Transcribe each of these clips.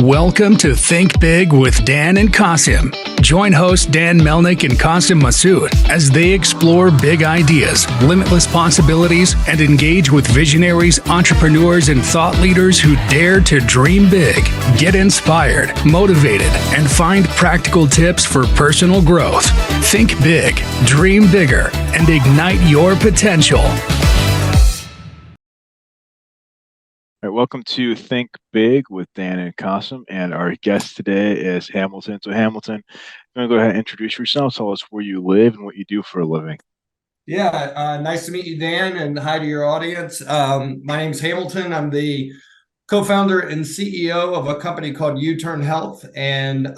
Welcome to Think Big with Dan and Qasim. Join hosts Dan Melnick and Qasim Masood as they explore big ideas, limitless possibilities, and engage with visionaries, entrepreneurs, and thought leaders who dare to dream big, get inspired, motivated, and find practical tips for personal growth. Think big, dream bigger, and ignite your potential. All right, welcome to Think Big with Dan and Qasim, and our guest today is Hamilton. So Hamilton, I'm going to go ahead and introduce yourself. Tell us where you live and what you do for a living. Nice to meet you, Dan, and hi to your audience. My name's Hamilton. I'm the co-founder and CEO of a company called Youturn Health, and it's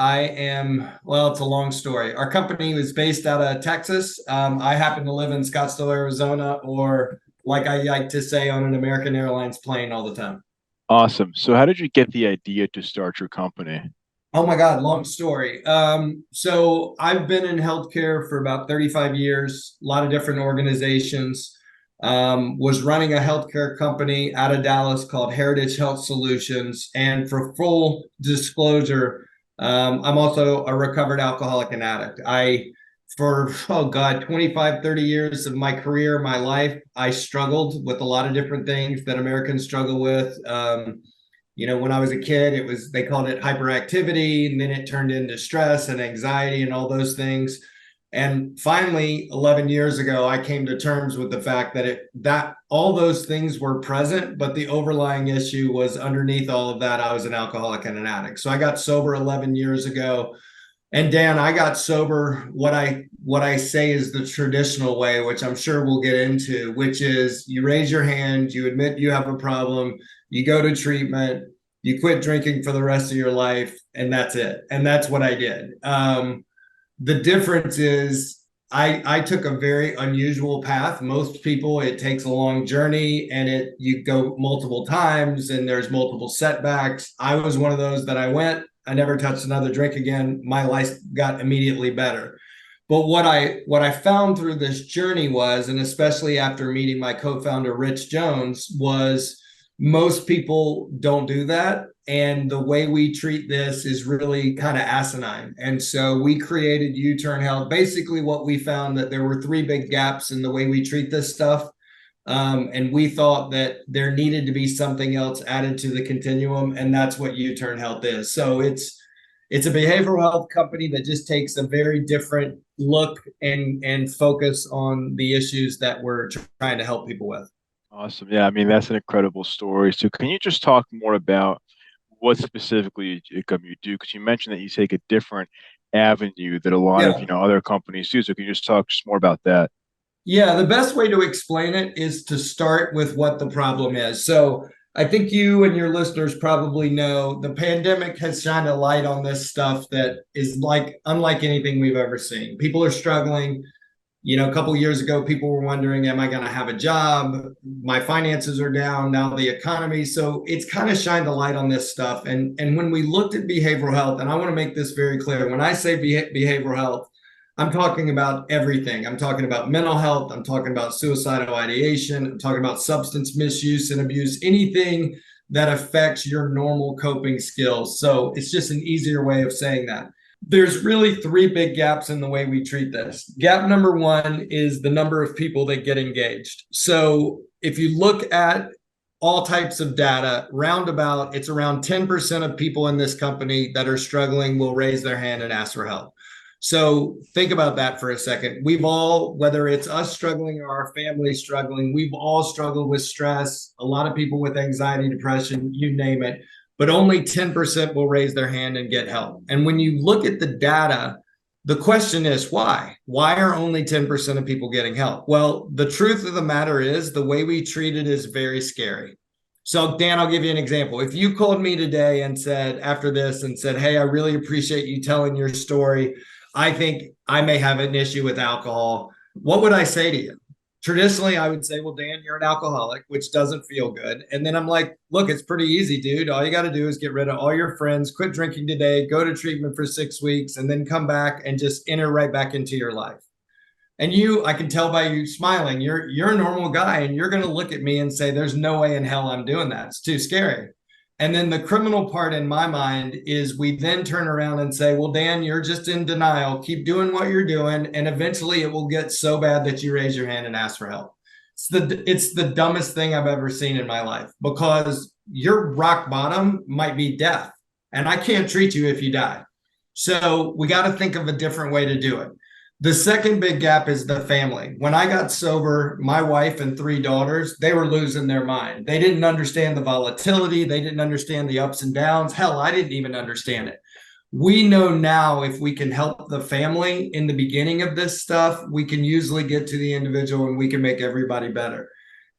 a long story. Our company was based out of Texas. I happen to live in Scottsdale, Arizona, or like I like to say, on an American Airlines plane all the time. Awesome. So how did you get the idea to start your company? Oh my God, long story. So I've been in healthcare for about 35 years, a lot of different organizations. Was running a healthcare company out of Dallas called Heritage Health Solutions. And for full disclosure, I'm also a recovered alcoholic and addict. For 25, 30 years of my career, my life, I struggled with a lot of different things that Americans struggle with. When I was a kid, they called it hyperactivity, and then it turned into stress and anxiety and all those things. And finally, 11 years ago, I came to terms with the fact that all those things were present, but the overlying issue was underneath all of that, I was an alcoholic and an addict. So I got sober 11 years ago. And Dan, I got sober what I say is the traditional way, which I'm sure we'll get into, which is you raise your hand, you admit you have a problem, you go to treatment, you quit drinking for the rest of your life, and that's it. And that's what I did. The difference is I took a very unusual path. Most people, it takes a long journey and you go multiple times and there's multiple setbacks. I was one of those that I never touched another drink again. My life got immediately better. But what I found through this journey was, and especially after meeting my co-founder, Rich Jones, was most people don't do that. And the way we treat this is really kind of asinine. And so we created Youturn Health. Basically, what we found that there were three big gaps in the way we treat this stuff. And we thought that there needed to be something else added to the continuum, and that's what Youturn Health is. So it's a behavioral health company that just takes a very different look and focus on the issues that we're trying to help people with. Awesome. Yeah, I mean, that's an incredible story. So can you just talk more about what specifically you do? Because you mentioned that you take a different avenue that a lot of other companies do. So can you just talk more about that? Yeah, the best way to explain it is to start with what the problem is. So I think you and your listeners probably know the pandemic has shined a light on this stuff that is unlike anything we've ever seen. People are struggling. A couple of years ago, people were wondering, am I going to have a job? My finances are down, now the economy. So it's kind of shined a light on this stuff. And when we looked at behavioral health, and I want to make this very clear, when I say behavioral health, I'm talking about everything. I'm talking about mental health. I'm talking about suicidal ideation. I'm talking about substance misuse and abuse, anything that affects your normal coping skills. So it's just an easier way of saying that. There's really three big gaps in the way we treat this. Gap number one is the number of people that get engaged. So if you look at all types of data, it's around 10% of people in this company that are struggling will raise their hand and ask for help. So think about that for a second. We've all, whether it's us struggling or our family struggling, we've all struggled with stress. A lot of people with anxiety, depression, you name it, but only 10% will raise their hand and get help. And when you look at the data, the question is why? Why are only 10% of people getting help? Well, the truth of the matter is the way we treat it is very scary. So Dan, I'll give you an example. If you called me today and said, after this, and said, hey, I really appreciate you telling your story. I think I may have an issue with alcohol. What would I say to you? Traditionally, I would say, well, Dan, you're an alcoholic, which doesn't feel good. And then I'm like, look, it's pretty easy, dude. All you got to do is get rid of all your friends, quit drinking today, go to treatment for 6 weeks, and then come back and just enter right back into your life. And I can tell by you smiling, you're a normal guy, and you're going to look at me and say, there's no way in hell I'm doing that. It's too scary. And then the criminal part in my mind is we then turn around and say, well, Dan, you're just in denial. Keep doing what you're doing. And eventually it will get so bad that you raise your hand and ask for help. It's the dumbest thing I've ever seen in my life, because your rock bottom might be death. And I can't treat you if you die. So we got to think of a different way to do it. The second big gap is the family. When I got sober, my wife and 3 daughters, they were losing their mind. They didn't understand the volatility. They didn't understand the ups and downs. Hell, I didn't even understand it. We know now if we can help the family in the beginning of this stuff, we can usually get to the individual and we can make everybody better.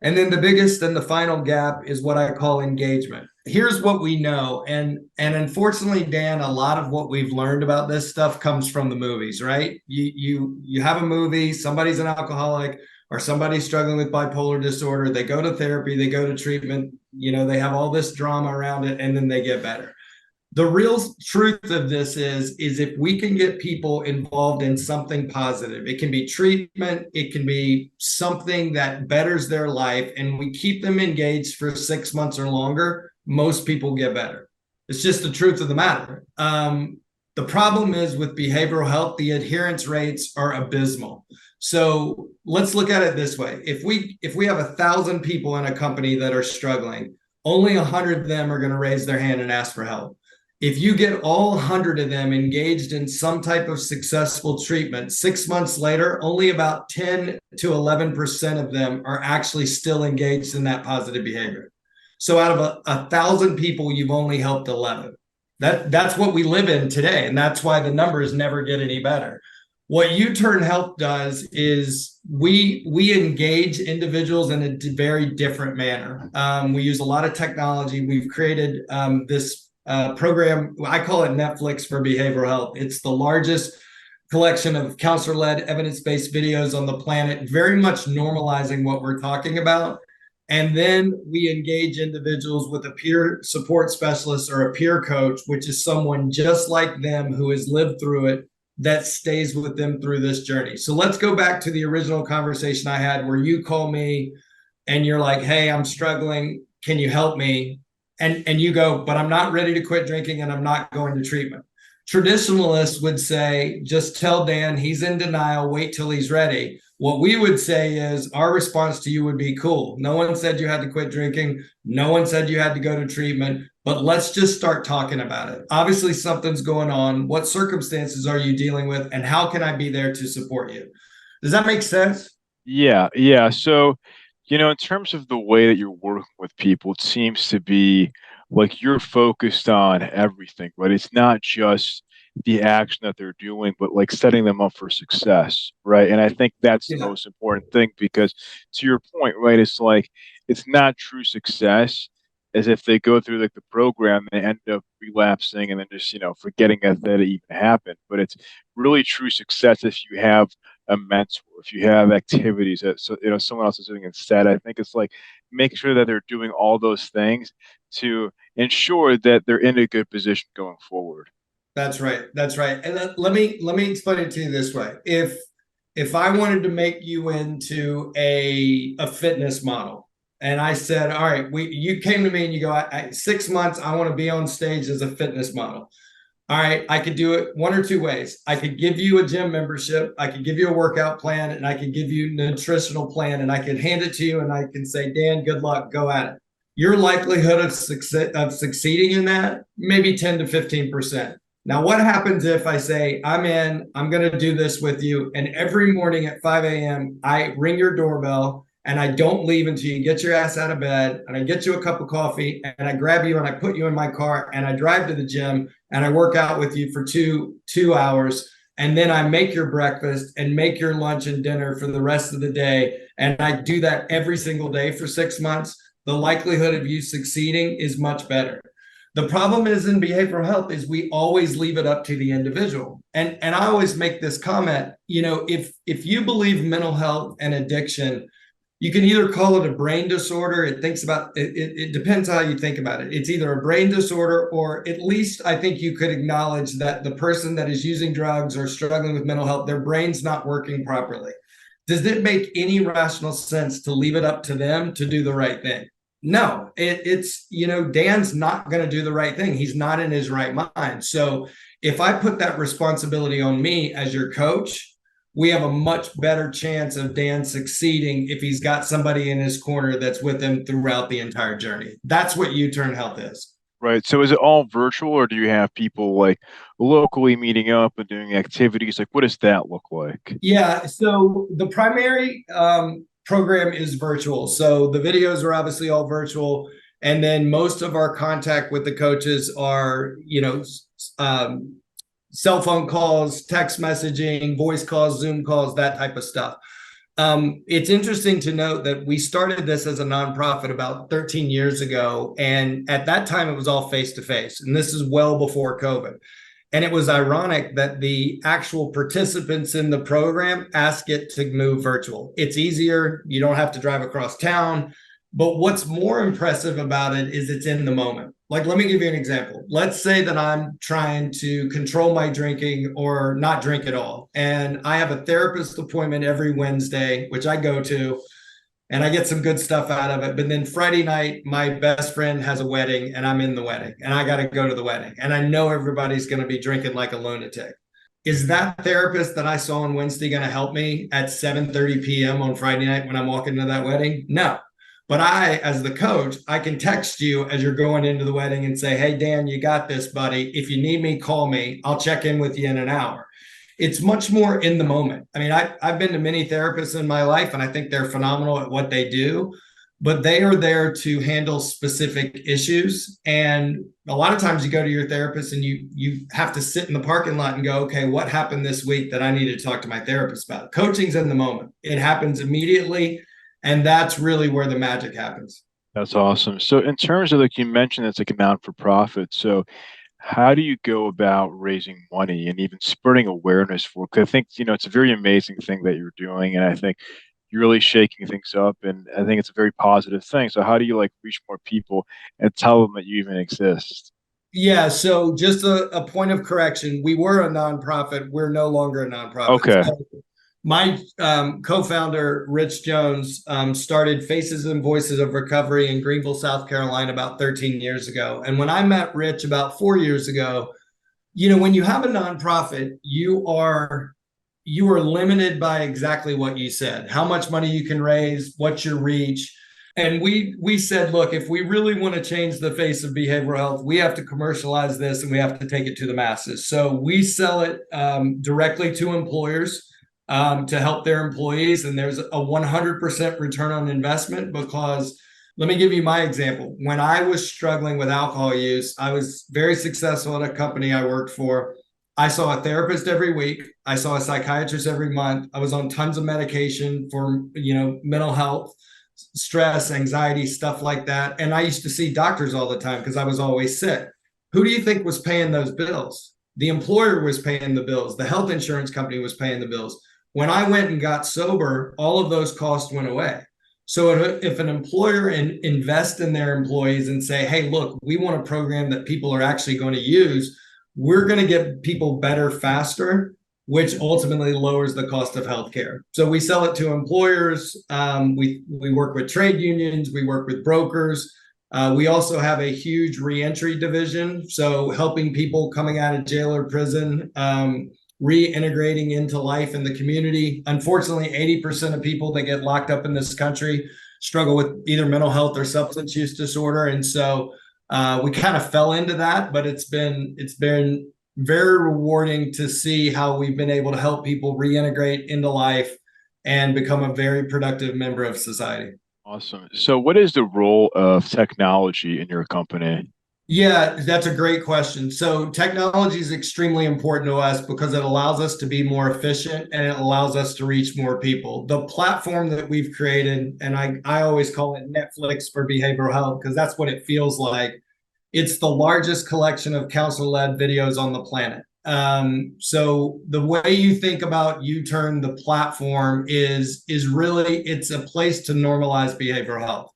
And then the biggest and the final gap is what I call engagement. Here's what we know. And unfortunately, Dan, a lot of what we've learned about this stuff comes from the movies, right? You have a movie, somebody's an alcoholic or somebody's struggling with bipolar disorder. They go to therapy, they go to treatment, they have all this drama around it, and then they get better. The real truth of this is if we can get people involved in something positive, it can be treatment, it can be something that betters their life, and we keep them engaged for 6 months or longer, most people get better. It's just the truth of the matter. The problem is with behavioral health, the adherence rates are abysmal. So let's look at it this way. If we have 1,000 people in a company that are struggling, only 100 of them are going to raise their hand and ask for help. If you get all 100 of them engaged in some type of successful treatment, 6 months later, only about 10 to 11% of them are actually still engaged in that positive behavior. So out of 1,000 people, you've only helped 11. That's what we live in today. And that's why the numbers never get any better. What Youturn Health does is we engage individuals in a very different manner. We use a lot of technology. We've created this program, I call it Netflix for behavioral health. It's the largest collection of counselor-led evidence-based videos on the planet, very much normalizing what we're talking about. And then we engage individuals with a peer support specialist or a peer coach, which is someone just like them who has lived through it, that stays with them through this journey. So let's go back to the original conversation I had where you call me and you're like, hey, I'm struggling. Can you help me? And you go, but I'm not ready to quit drinking and I'm not going to treatment. Traditionalists would say, just tell Dan he's in denial, wait till he's ready. What we would say is our response to you would be, cool. No one said you had to quit drinking. No one said you had to go to treatment, but let's just start talking about it. Obviously, something's going on. What circumstances are you dealing with? And how can I be there to support you? Does that make sense? Yeah. So, in terms of the way that you're working with people, it seems to be like you're focused on everything, right? It's not just the action that they're doing, but like setting them up for success, right? And I think that's the most important thing because to your point, right, it's like it's not true success as if they go through like the program, they end up relapsing and then just, forgetting that it even happened. But it's really true success if you have a mentor, if you have activities that someone else is doing instead. I think it's like make sure that they're doing all those things to ensure that they're in a good position going forward. That's right. That's right. And let me explain it to you this way. If I wanted to make you into a fitness model, and I said, all right, you came to me and you go, 6 months, I want to be on stage as a fitness model. All right, I could do it one or two ways. I could give you a gym membership, I could give you a workout plan, and I could give you a nutritional plan, and I could hand it to you, and I can say, Dan, good luck, go at it. Your likelihood of succeeding in that, maybe 10 to 15%. Now, what happens if I say, I'm in, I'm going to do this with you, and every morning at 5 a.m., I ring your doorbell, and I don't leave until you get your ass out of bed, and I get you a cup of coffee, and I grab you, and I put you in my car, and I drive to the gym, and I work out with you for two hours, and then I make your breakfast and make your lunch and dinner for the rest of the day, and I do that every single day for 6 months, the likelihood of you succeeding is much better. The problem is in behavioral health is we always leave it up to the individual. And I always make this comment, if you believe mental health and addiction, you can either call it a brain disorder. It depends how you think about it. It's either a brain disorder, or at least I think you could acknowledge that the person that is using drugs or struggling with mental health, their brain's not working properly. Does it make any rational sense to leave it up to them to do the right thing? No, it's, Dan's not going to do the right thing. He's not in his right mind. So if I put that responsibility on me as your coach, we have a much better chance of Dan succeeding if he's got somebody in his corner that's with him throughout the entire journey. That's what Youturn Health is. Right. So is it all virtual, or do you have people like locally meeting up and doing activities? Like, what does that look like? Yeah. So the primary program is virtual. So the videos are obviously all virtual. And then most of our contact with the coaches are, cell phone calls, text messaging, voice calls, Zoom calls, that type of stuff. It's interesting to note that we started this as a nonprofit about 13 years ago. And at that time, it was all face to face. And this is well before COVID. And it was ironic that the actual participants in the program ask it to move virtual. It's easier. You don't have to drive across town. But what's more impressive about it is it's in the moment. Like, let me give you an example. Let's say that I'm trying to control my drinking or not drink at all. And I have a therapist appointment every Wednesday, which I go to, and I get some good stuff out of it. But then Friday night, my best friend has a wedding and I'm in the wedding and I got to go to the wedding. And I know everybody's going to be drinking like a lunatic. Is that therapist that I saw on Wednesday going to help me at 7:30 p.m. on Friday night when I'm walking to that wedding? No. But I, as the coach, I can text you as you're going into the wedding and say, hey, Dan, you got this, buddy. If you need me, call me. I'll check in with you in an hour. It's much more in the moment. I mean, I've been to many therapists in my life, and I think they're phenomenal at what they do, but they are there to handle specific issues. And a lot of times you go to your therapist and you have to sit in the parking lot and go, okay, what happened this week that I need to talk to my therapist about? Coaching's in the moment. It happens immediately. And that's really where the magic happens. That's awesome. So in terms of, like you mentioned, it's like a non-for-profit. So how do you go about raising money and even spreading awareness for? Because I think, it's a very amazing thing that you're doing. And I think you're really shaking things up. And I think it's a very positive thing. So how do you like reach more people and tell them that you even exist? Yeah, so just a point of correction. We were a nonprofit. We're no longer a nonprofit. Okay. So my co-founder, Rich Jones, started Faces and Voices of Recovery in Greenville, South Carolina, about 13 years ago. And when I met Rich about 4 years ago, when you have a nonprofit, you are limited by exactly what you said, how much money you can raise, what's your reach. And we said, look, if we really want to change the face of behavioral health, we have to commercialize this and we have to take it to the masses. So we sell it directly to employers to help their employees. And there's a 100% return on investment because let me give you my example. When I was struggling with alcohol use, I was very successful at a company I worked for. I saw a therapist every week. I saw a psychiatrist every month. I was on tons of medication for, mental health, stress, anxiety, stuff like that. And I used to see doctors all the time because I was always sick. Who do you think was paying those bills? The employer was paying the bills. The health insurance company was paying the bills. When I went and got sober, all of those costs went away. So if an employer invest in their employees and say, hey, look, we want a program that people are actually going to use, we're going to get people better faster, which ultimately lowers the cost of healthcare. So we sell it to employers. We work with trade unions. We work with brokers. We also have a huge reentry division. So helping people coming out of jail or prison, reintegrating into life in the community. Unfortunately, 80% of people that get locked up in this country struggle with either mental health or substance use disorder. And so we kind of fell into that, but it's been very rewarding to see how we've been able to help people reintegrate into life and become a very productive member of society. Awesome. So what is the role of technology in your company? Yeah, that's a great question. So technology is extremely important to us because it allows us to be more efficient and it allows us to reach more people. The platform that we've created, and I always call it Netflix for behavioral health because that's what it feels like. It's the largest collection of counselor-led videos on the planet. So the way you think about Youturn, the platform is really, it's a place to normalize behavioral health.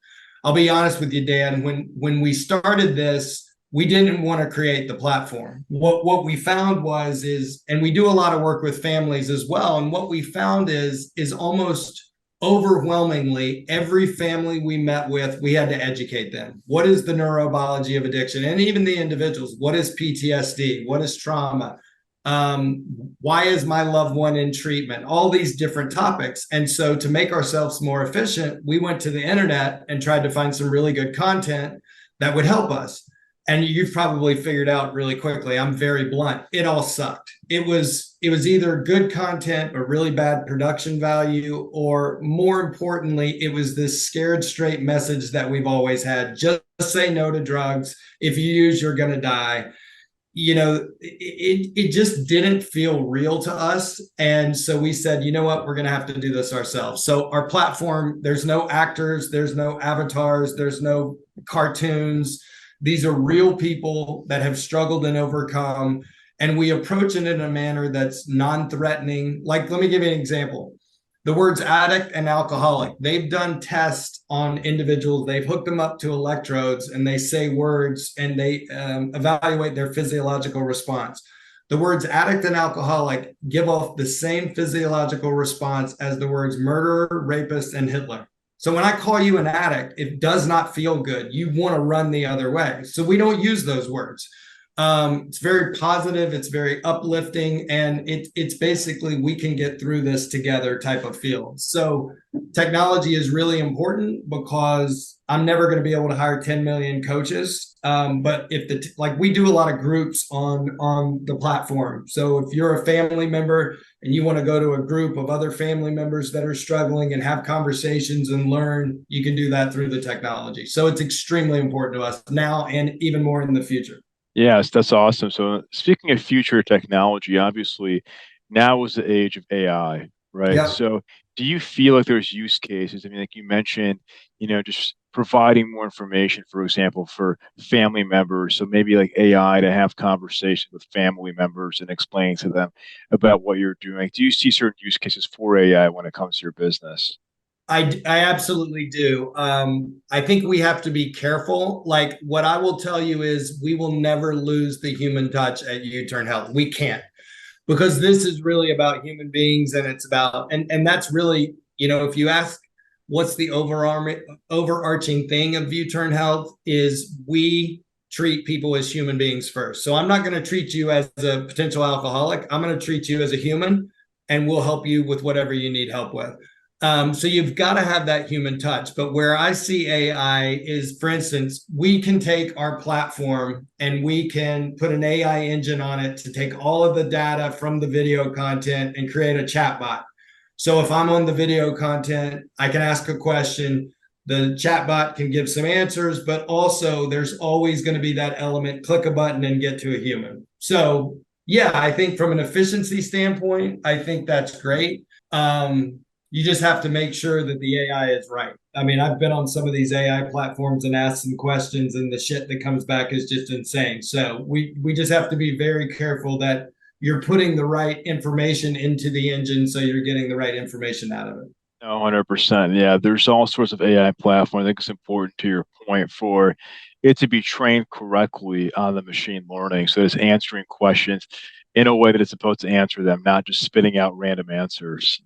I'll be honest with you, Dan, when we started this, we didn't want to create the platform. What we found is, and we do a lot of work with families as well. And what we found is almost overwhelmingly, every family we met with, we had to educate them. What is the neurobiology of addiction? And even the individuals, what is PTSD? What is trauma? Why is my loved one in treatment? All these different topics. And so to make ourselves more efficient, we went to the internet and tried to find some really good content that would help us. And you've probably figured out really quickly, I'm very blunt, it all sucked. It was either good content but really bad production value, or more importantly, it was this scared straight message that we've always had: just say no to drugs. If you use, you're going to die. It just didn't feel real to us. And so we said, you know what, we're going to have to do this ourselves. So our platform, there's no actors, there's no avatars, there's no cartoons. These are real people that have struggled and overcome. And we approach it in a manner that's non-threatening. Like, let me give you an example. The words addict and alcoholic, they've done tests on individuals. They've hooked them up to electrodes and they say words and they evaluate their physiological response. The words addict and alcoholic give off the same physiological response as the words murderer, rapist, and Hitler. So when I call you an addict, it does not feel good. You want to run the other way. So we don't use those words. It's very positive. It's very uplifting. And it's basically, we can get through this together type of feel. So technology is really important because I'm never going to be able to hire 10 million coaches. But if like we do a lot of groups on the platform. So if you're a family member and you want to go to a group of other family members that are struggling and have conversations and learn, you can do that through the technology. So it's extremely important to us now and even more in the future. Yes, that's awesome. So speaking of future technology, obviously now is the age of AI, right? Yeah. So do you feel like there's use cases? I mean, like you mentioned, just providing more information, for example, for family members. So maybe like AI to have conversations with family members and explain to them about what you're doing. Do you see certain use cases for AI when it comes to your business? I absolutely do. I think we have to be careful. Like, what I will tell you is we will never lose the human touch at Youturn Health. We can't, because this is really about human beings, and it's about, and that's really, if you ask what's the overarching thing of Youturn Health, is we treat people as human beings first. So I'm not going to treat you as a potential alcoholic. I'm going to treat you as a human, and we'll help you with whatever you need help with. So you've got to have that human touch. But where I see AI is, for instance, we can take our platform and we can put an AI engine on it to take all of the data from the video content and create a chatbot. So if I'm on the video content, I can ask a question. The chatbot can give some answers, but also there's always going to be that element, click a button and get to a human. So yeah, I think from an efficiency standpoint, I think that's great. You just have to make sure that the AI is right. I mean, I've been on some of these AI platforms and asked some questions, and the shit that comes back is just insane. So we just have to be very careful that you're putting the right information into the engine so you're getting the right information out of it. No, 100%. Yeah, there's all sorts of AI platforms. I think it's important to your point for it to be trained correctly on the machine learning. So it's answering questions in a way that it's supposed to answer them, not just spitting out random answers.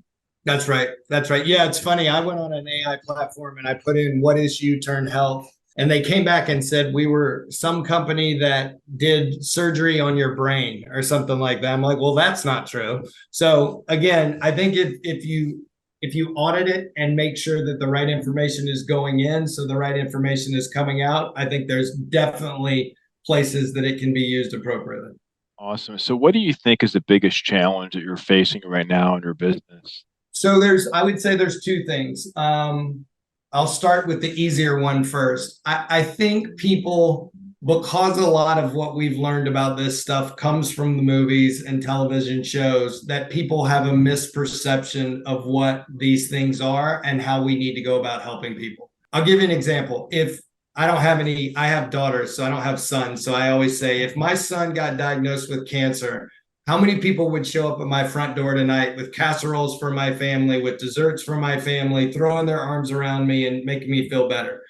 That's right. That's right. Yeah, it's funny. I went on an AI platform and I put in what is Youturn Health? And they came back and said we were some company that did surgery on your brain or something like that. I'm like, well, that's not true. So again, I think if you audit it and make sure that the right information is going in, so the right information is coming out, I think there's definitely places that it can be used appropriately. Awesome. So what do you think is the biggest challenge that you're facing right now in your business? So I would say there's two things. I'll start with the easier one first. I think people, because a lot of what we've learned about this stuff comes from the movies and television shows, that people have a misperception of what these things are and how we need to go about helping people. I'll give you an example. If I don't have any, I have daughters, so I don't have sons. So I always say, if my son got diagnosed with cancer, how many people would show up at my front door tonight with casseroles for my family, with desserts for my family, throwing their arms around me and making me feel better?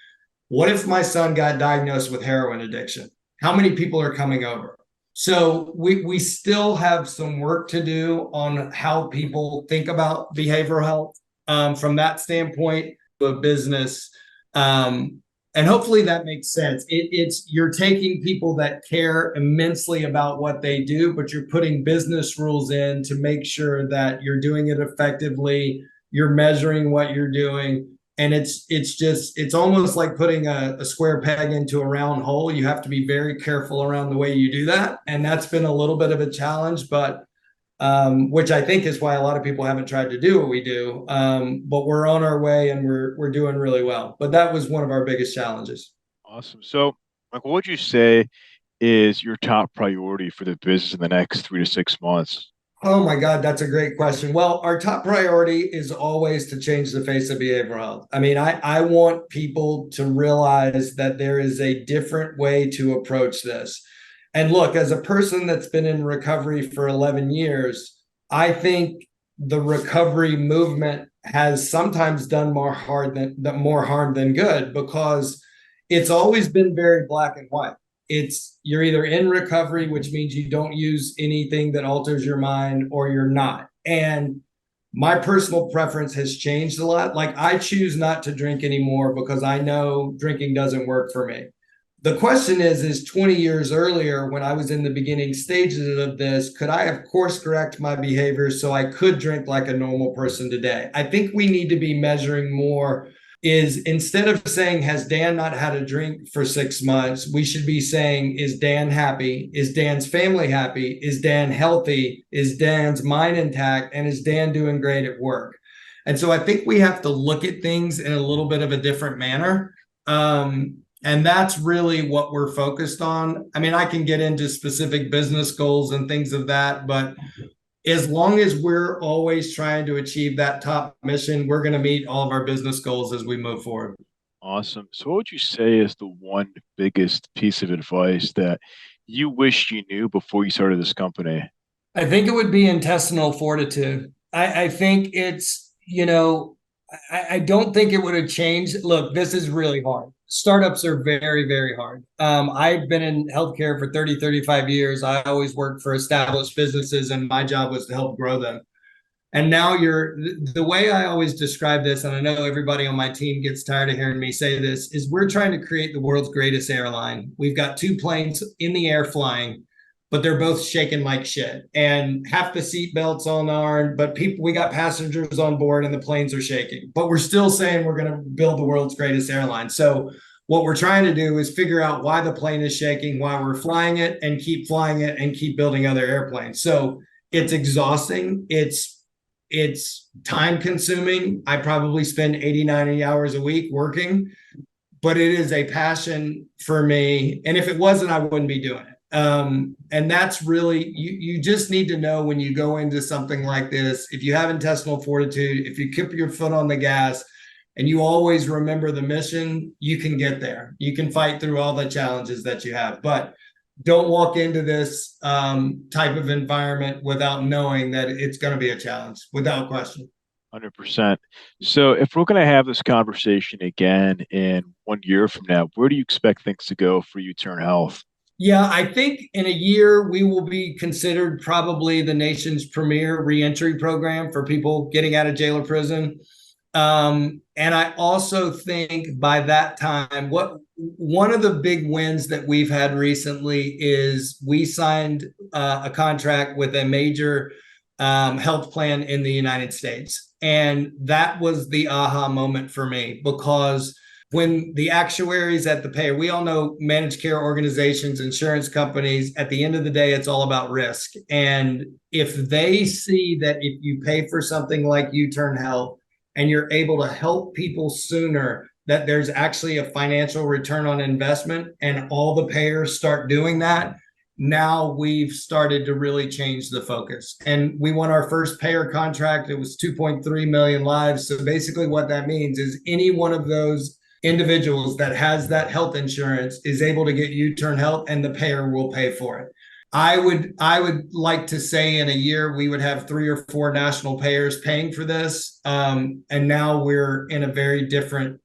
What if my son got diagnosed with heroin addiction? How many people are coming over? So we still have some work to do on how people think about behavioral health. from that standpoint to a business. And hopefully that makes sense. It's you're taking people that care immensely about what they do, but you're putting business rules in to make sure that you're doing it effectively. You're measuring what you're doing. And it's almost like putting a square peg into a round hole. You have to be very careful around the way you do that. And that's been a little bit of a challenge, but which I think is why a lot of people haven't tried to do what we do. But we're on our way and we're doing really well. But that was one of our biggest challenges. Awesome. So, like, what would you say is your top priority for the business in the next 3 to 6 months? Oh my God, that's a great question. Well, our top priority is always to change the face of behavioral health. I mean, I want people to realize that there is a different way to approach this. And look, as a person that's been in recovery for 11 years, I think the recovery movement has sometimes done more harm than good, because it's always been very black and white. It's you're either in recovery, which means you don't use anything that alters your mind, or you're not. And my personal preference has changed a lot. Like, I choose not to drink anymore because I know drinking doesn't work for me. The question is 20 years earlier, when I was in the beginning stages of this, could I have course correct my behavior so I could drink like a normal person today? I think we need to be measuring more, is instead of saying, has Dan not had a drink for 6 months, we should be saying, is Dan happy? Is Dan's family happy? Is Dan healthy? Is Dan's mind intact? And is Dan doing great at work? And so I think we have to look at things in a little bit of a different manner. And that's really what we're focused on. I mean, I can get into specific business goals and things of that, but as long as we're always trying to achieve that top mission, we're going to meet all of our business goals as we move forward. Awesome. So, what would you say is the one biggest piece of advice that you wish you knew before you started this company? I think it would be intestinal fortitude. I think it's, I don't think it would have changed. Look, this is really hard. Startups are very, very hard. I've been in healthcare for 30, 35 years. I always worked for established businesses, and my job was to help grow them. And now the way I always describe this, and I know everybody on my team gets tired of hearing me say this, is we're trying to create the world's greatest airline. We've got two planes in the air flying, but they're both shaking like shit. And half the seat belts on our, but we got passengers on board and the planes are shaking. But we're still saying we're going to build the world's greatest airline. So what we're trying to do is figure out why the plane is shaking, why we're flying it, and keep flying it and keep building other airplanes. So it's exhausting. It's time consuming. I probably spend 80, 90 hours a week working, but it is a passion for me. And if it wasn't, I wouldn't be doing it. And that's really, you just need to know when you go into something like this, if you have intestinal fortitude, if you keep your foot on the gas and you always remember the mission, you can get there. You can fight through all the challenges that you have, but don't walk into this type of environment without knowing that it's going to be a challenge, without question. 100%. So, if we're going to have this conversation again in 1 year from now, where do you expect things to go for Youturn Health? Yeah, I think in a year we will be considered probably the nation's premier reentry program for people getting out of jail or prison. And I also think by that time, one of the big wins that we've had recently is we signed a contract with a major health plan in the United States. And that was the aha moment for me, because when the actuaries at the payer, we all know managed care organizations, insurance companies, at the end of the day, it's all about risk. And if they see that if you pay for something like Youturn Health and you're able to help people sooner, that there's actually a financial return on investment, and all the payers start doing that, now we've started to really change the focus. And we won our first payer contract. It was 2.3 million lives. So basically what that means is any one of those individuals that has that health insurance is able to get Youturn Health, and the payer will pay for it. I would like to say in a year we would have 3 or 4 national payers paying for this, and now we're in a very different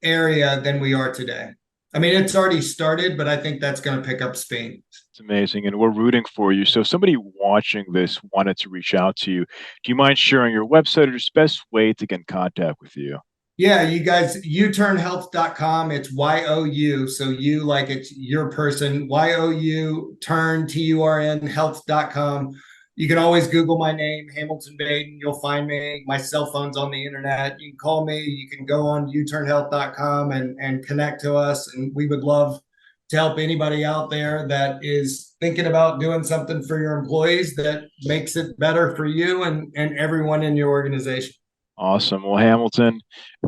area than we are today. I mean, it's already started, but I think that's going to pick up speed. It's amazing, and we're rooting for you. So, if somebody watching this wanted to reach out to you, do you mind sharing your website or just best way to get in contact with you? Yeah, you guys, youturnhealth.com. It's YOU. So you like it's your person, YOU turn TURN health.com. You can always Google my name, Hamilton Baiden. You'll find me. My cell phone's on the internet. You can call me. You can go on youturnhealth.com and connect to us. And we would love to help anybody out there that is thinking about doing something for your employees that makes it better for you and everyone in your organization. Awesome. Well, Hamilton,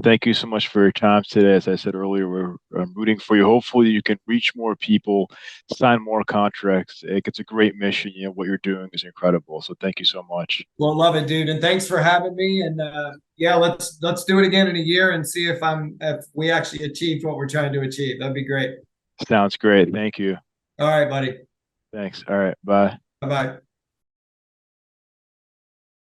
thank you so much for your time today. As I said earlier, we're rooting for you. Hopefully, you can reach more people, sign more contracts. It's a great mission. What you're doing is incredible. So, thank you so much. Well, love it, dude, and thanks for having me. And yeah, let's do it again in a year and see if we actually achieved what we're trying to achieve. That'd be great. Sounds great. Thank you. All right, buddy. Thanks. All right. Bye. Bye bye.